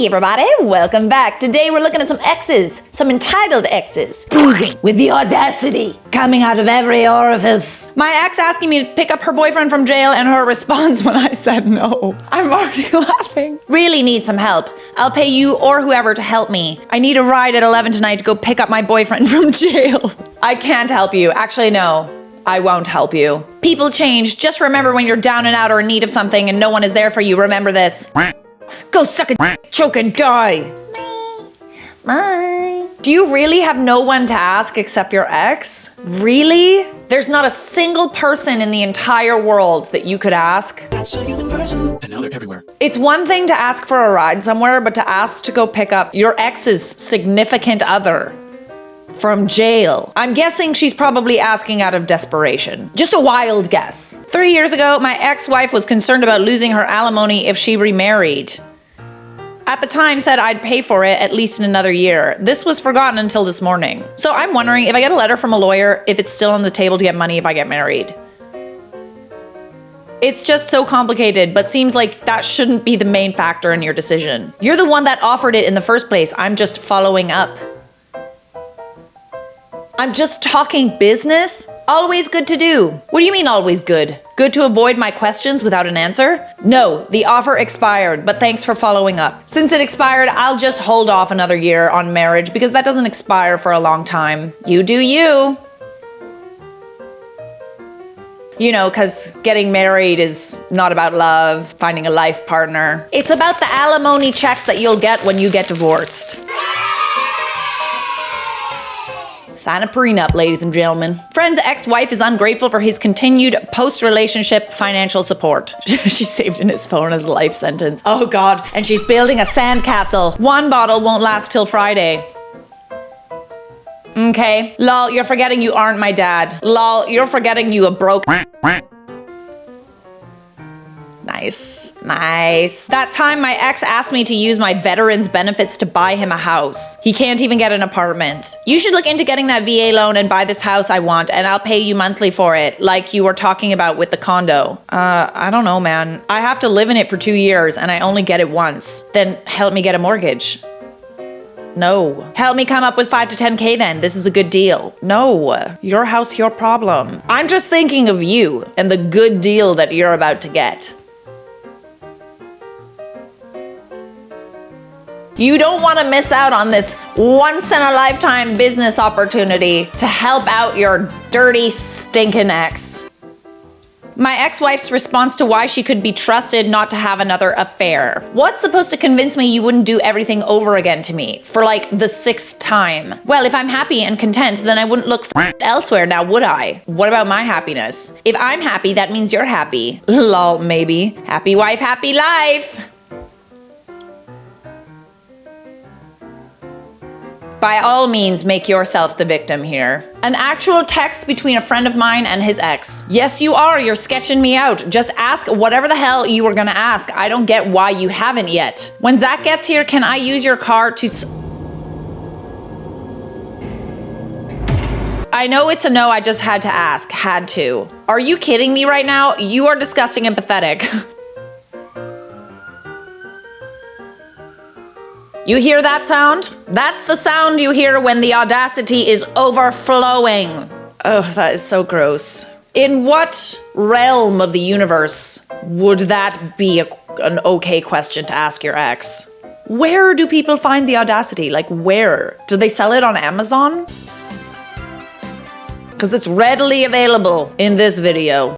Hey everybody, welcome back. Today we're looking at some exes, some entitled exes, oozing with the audacity coming out of every orifice. My ex asking me to pick up her boyfriend from jail and her response when I said no. I'm already laughing. Really need some help. I'll pay you or whoever to help me. I need a ride at 11 tonight to go pick up my boyfriend from jail. I can't help you. Actually, no. I won't help you. People change. Just remember when you're down and out or in need of something and no one is there for you. Remember this. Go suck a choke and die. Bye. Do you really have no one to ask except your ex? Really? There's not a single person in the entire world that you could ask? And now they're everywhere. It's one thing to ask for a ride somewhere, but to ask to go pick up your ex's significant other from jail. I'm guessing she's probably asking out of desperation. Just a wild guess. 3 years ago, my ex-wife was concerned about losing her alimony if she remarried. At the time said I'd pay for it at least in another year. This was forgotten until this morning. So I'm wondering if I get a letter from a lawyer, if it's still on the table to get money if I get married. It's just so complicated, but seems like that shouldn't be the main factor in your decision. You're the one that offered it in the first place. I'm just following up. I'm just talking business? Always good to do. What do you mean always good? Good to avoid my questions without an answer? No, the offer expired, but thanks for following up. Since it expired, I'll just hold off another year on marriage because that doesn't expire for a long time. You do you. You know, because getting married is not about love, finding a life partner. It's about the alimony checks that you'll get when you get divorced. Sign a prenup, ladies and gentlemen. Friend's ex-wife is ungrateful for his continued post-relationship financial support. She saved in his phone as a life sentence. Oh God, and she's building a sandcastle. One bottle won't last till Friday. Okay, lol, you're forgetting you aren't my dad. Lol, you're forgetting you a broke. Nice, nice. That time my ex asked me to use my veterans benefits to buy him a house. He can't even get an apartment. You should look into getting that VA loan and buy this house I want, and I'll pay you monthly for it, like you were talking about with the condo. I don't know, man. I have to live in it for 2 years and I only get it once. Then help me get a mortgage. No. Help me come up with 5 to 10K then. This is a good deal. No. Your house, your problem. I'm just thinking of you and the good deal that you're about to get. You don't want to miss out on this once-in-a-lifetime business opportunity to help out your dirty, stinking ex. My ex-wife's response to why she could be trusted not to have another affair. What's supposed to convince me you wouldn't do everything over again to me for like the 6th time? Well, if I'm happy and content, then I wouldn't look for elsewhere now, would I? What about my happiness? If I'm happy, that means you're happy. Lol, maybe. Happy wife, happy life. By all means, make yourself the victim here. An actual text between a friend of mine and his ex. Yes, you are. You're sketching me out. Just ask whatever the hell you were gonna ask. I don't get why you haven't yet. When Zach gets here, can I use your car to... I know it's a no, I just had to ask. Had to. Are you kidding me right now? You are disgusting and pathetic. You hear that sound? That's the sound you hear when the audacity is overflowing. Oh, that is so gross. In what realm of the universe would that be an okay question to ask your ex? Where do people find the audacity? Like where? Do they sell it on Amazon? Because it's readily available in this video.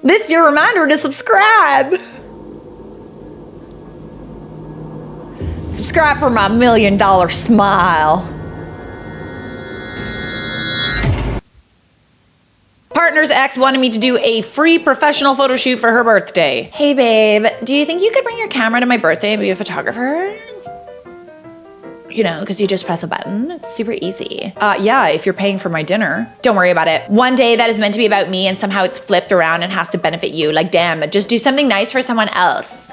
This is your reminder to subscribe. Subscribe for my $1 million smile. Partner's ex wanted me to do a free professional photo shoot for her birthday. Hey babe, do you think you could bring your camera to my birthday and be a photographer? You know, because you just press a button. It's super easy. Yeah, if you're paying for my dinner. Don't worry about it. One day that is meant to be about me and somehow it's flipped around and has to benefit you. Like damn, just do something nice for someone else.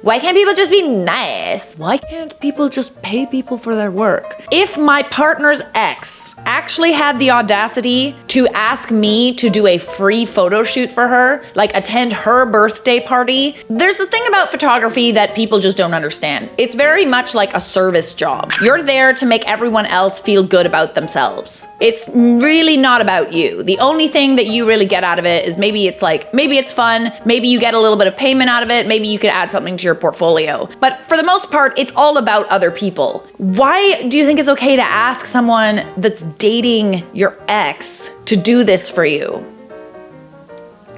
Why can't people just be nice? Why can't people just pay people for their work? If my partner's ex actually had the audacity to ask me to do a free photo shoot for her, like attend her birthday party, there's a thing about photography that people just don't understand. It's very much like a service job. You're there to make everyone else feel good about themselves. It's really not about you. The only thing that you really get out of it is maybe it's fun, maybe you get a little bit of payment out of it, maybe you could add something to your portfolio. But for the most part, it's all about other people. Why do you think it's okay to ask someone that's dating your ex to do this for you?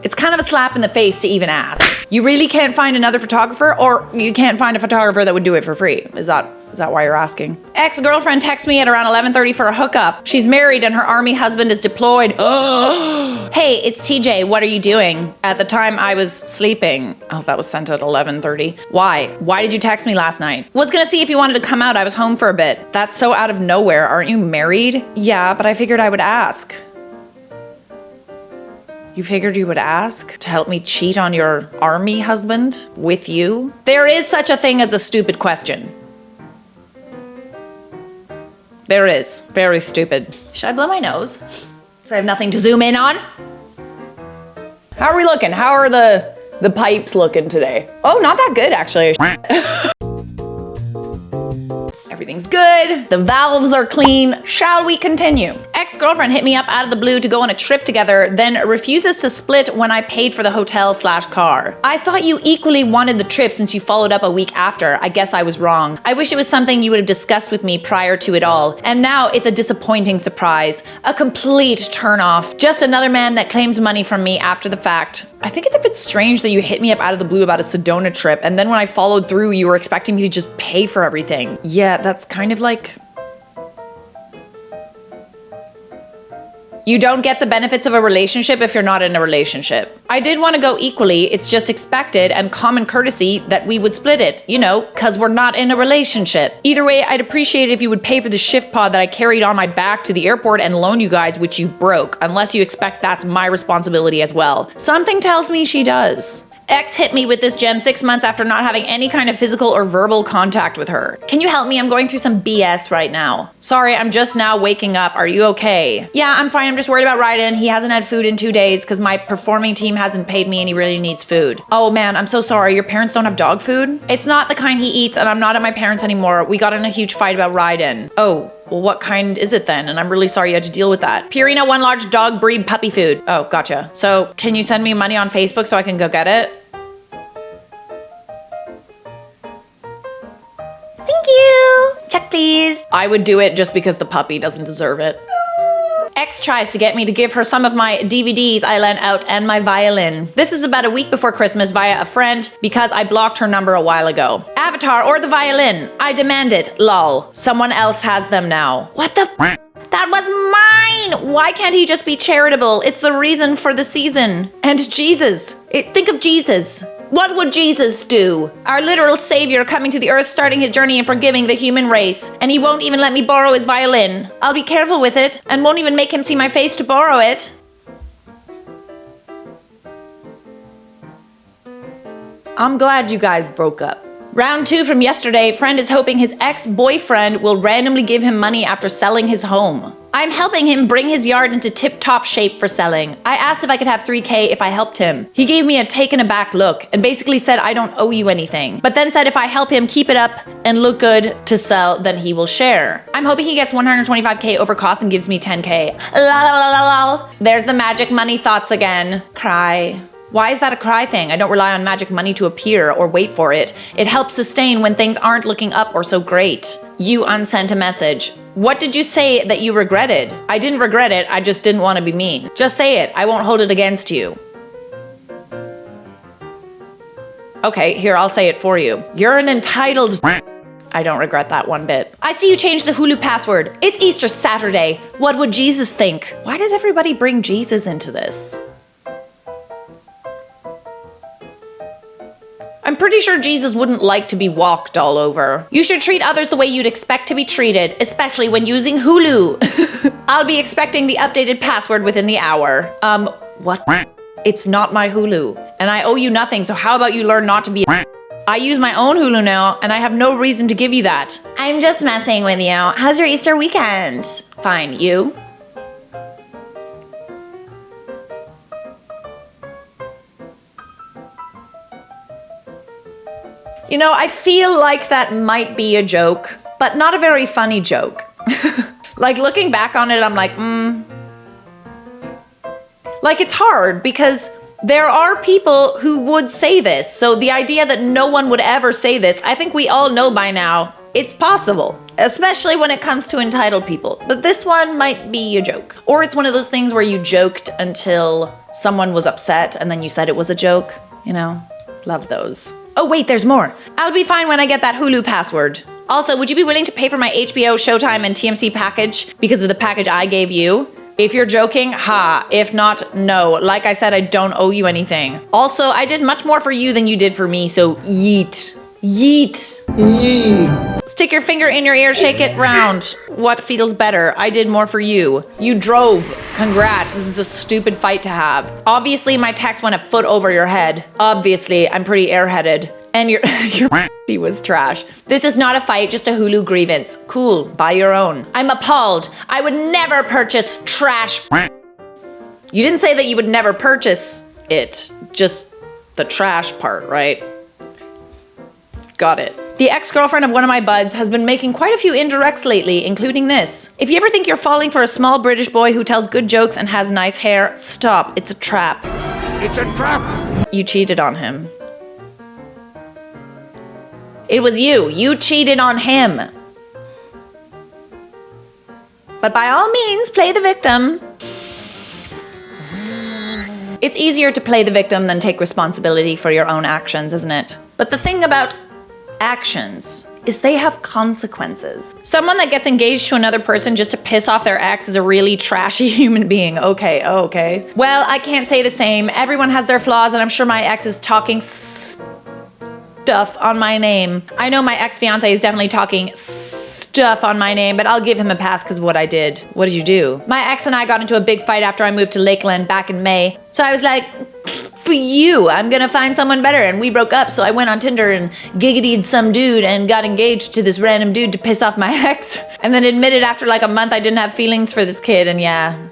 It's kind of a slap in the face to even ask. You really can't find another photographer, or you can't find a photographer that would do it for free. Is that why you're asking? Ex-girlfriend texts me at around 11:30 for a hookup. She's married and her army husband is deployed. Oh. Hey, it's TJ. What are you doing? At the time I was sleeping. Oh, that was sent at 11:30. Why? Why did you text me last night? Was gonna see if you wanted to come out. I was home for a bit. That's so out of nowhere. Aren't you married? Yeah, but I figured I would ask. You figured you would ask to help me cheat on your army husband with you? There is such a thing as a stupid question. There is. Very stupid. Should I blow my nose? So I have nothing to zoom in on? How are we looking? How are the pipes looking today? Oh, not that good, actually. Everything's good. The valves are clean. Shall we continue? Ex-girlfriend hit me up out of the blue to go on a trip together, then refuses to split when I paid for the hotel/car. I thought you equally wanted the trip since you followed up a week after. I guess I was wrong. I wish it was something you would have discussed with me prior to it all. And now it's a disappointing surprise. A complete turn-off. Just another man that claims money from me after the fact. I think it's a bit strange that you hit me up out of the blue about a Sedona trip, and then when I followed through, you were expecting me to just pay for everything. Yeah, that's kind of like... You don't get the benefits of a relationship if you're not in a relationship. I did want to go equally, it's just expected and common courtesy that we would split it, you know, cause we're not in a relationship. Either way, I'd appreciate it if you would pay for the shift pod that I carried on my back to the airport and loaned you guys, which you broke, unless you expect that's my responsibility as well. Something tells me she does. Ex hit me with this gem 6 months after not having any kind of physical or verbal contact with her. Can you help me? I'm going through some BS right now. Sorry, I'm just now waking up. Are you okay? Yeah, I'm fine. I'm just worried about Ryden. He hasn't had food in 2 days because my performing team hasn't paid me and he really needs food. Oh man, I'm so sorry. Your parents don't have dog food? It's not the kind he eats and I'm not at my parents anymore. We got in a huge fight about Ryden. Oh. Well, what kind is it then? And I'm really sorry you had to deal with that. Purina One Large Dog Breed Puppy Food. Oh, gotcha. So, can you send me money on Facebook so I can go get it? Thank you. Check please. I would do it just because the puppy doesn't deserve it. Ex tries to get me to give her some of my DVDs I lent out and my violin. This is about a week before Christmas via a friend because I blocked her number a while ago. Avatar or the violin? I demand it. Lol. Someone else has them now. What the f? That was mine! Why can't he just be charitable? It's the reason for the season. And Jesus. Think of Jesus. What would Jesus do? Our literal savior coming to the earth, starting his journey and forgiving the human race. And he won't even let me borrow his violin. I'll be careful with it and won't even make him see my face to borrow it. I'm glad you guys broke up. Round 2 from yesterday, friend is hoping his ex-boyfriend will randomly give him money after selling his home. I'm helping him bring his yard into tip-top shape for selling. I asked if I could have $3K if I helped him. He gave me a taken aback look and basically said I don't owe you anything, but then said if I help him keep it up and look good to sell, then he will share. I'm hoping he gets 125K over cost and gives me 10K. La la la la la. There's the magic money thoughts again. Cry. Why is that a cry thing? I don't rely on magic money to appear or wait for it. It helps sustain when things aren't looking up or so great. You unsent a message. What did you say that you regretted? I didn't regret it, I just didn't want to be mean. Just say it, I won't hold it against you. Okay, here, I'll say it for you. You're an entitled... I don't regret that one bit. I see you changed the Hulu password. It's Easter Saturday. What would Jesus think? Why does everybody bring Jesus into this? I'm pretty sure Jesus wouldn't like to be walked all over. You should treat others the way you'd expect to be treated, especially when using Hulu. I'll be expecting the updated password within the hour. What? It's not my Hulu, and I owe you nothing, so how about you learn not to be a... I use my own Hulu now, and I have no reason to give you that. I'm just messing with you. How's your Easter weekend? Fine, you? You know, I feel like that might be a joke, but not a very funny joke. Like, looking back on it, I'm like, Like, it's hard because there are people who would say this. So the idea that no one would ever say this, I think we all know by now, it's possible. Especially when it comes to entitled people. But this one might be a joke. Or it's one of those things where you joked until someone was upset and then you said it was a joke. You know, love those. Oh wait, there's more. I'll be fine when I get that Hulu password. Also, would you be willing to pay for my HBO, Showtime, and TMC package because of the package I gave you? If you're joking, ha. If not, no. Like I said, I don't owe you anything. Also, I did much more for you than you did for me, so yeet. Yeet. Yeet. Stick your finger in your ear, shake it round. What feels better? I did more for you. You drove. Congrats. This is a stupid fight to have. Obviously, my text went a foot over your head. Obviously, I'm pretty airheaded. And your he was trash. This is not a fight, just a Hulu grievance. Cool, buy your own. I'm appalled. I would never purchase trash. You didn't say that you would never purchase it, just the trash part, right? Got it. The ex-girlfriend of one of my buds has been making quite a few indirects lately, including this. If you ever think you're falling for a small British boy who tells good jokes and has nice hair, stop, it's a trap. It's a trap! You cheated on him. It was you. You cheated on him. But by all means, play the victim. It's easier to play the victim than take responsibility for your own actions, isn't it? But the thing about actions is they have consequences. Someone that gets engaged to another person just to piss off their ex is a really trashy human being. Okay. Well, I can't say the same. Everyone has their flaws, and I'm sure my ex is talking stuff on my name. I know my ex-fiance is definitely talking stuff on my name, but I'll give him a pass because of what I did. What did you do? My ex and I got into a big fight after I moved to Lakeland back in May. So I was like, for you, I'm gonna find someone better. And we broke up, so I went on Tinder and giggitied some dude and got engaged to this random dude to piss off my ex. And then admitted after like a month I didn't have feelings for this kid, and yeah.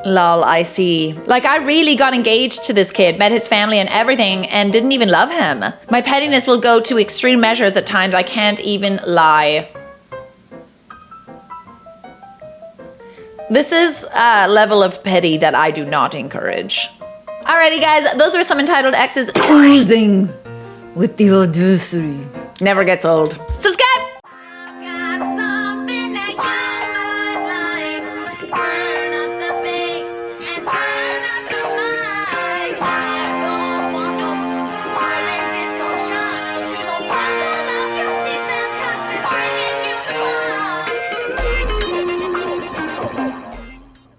Lol, I see. Like, I really got engaged to this kid, met his family and everything, and didn't even love him. My pettiness will go to extreme measures at times, I can't even lie. This is a level of petty that I do not encourage. Alrighty guys, those were some entitled exes oozing with the audacity. Never gets old.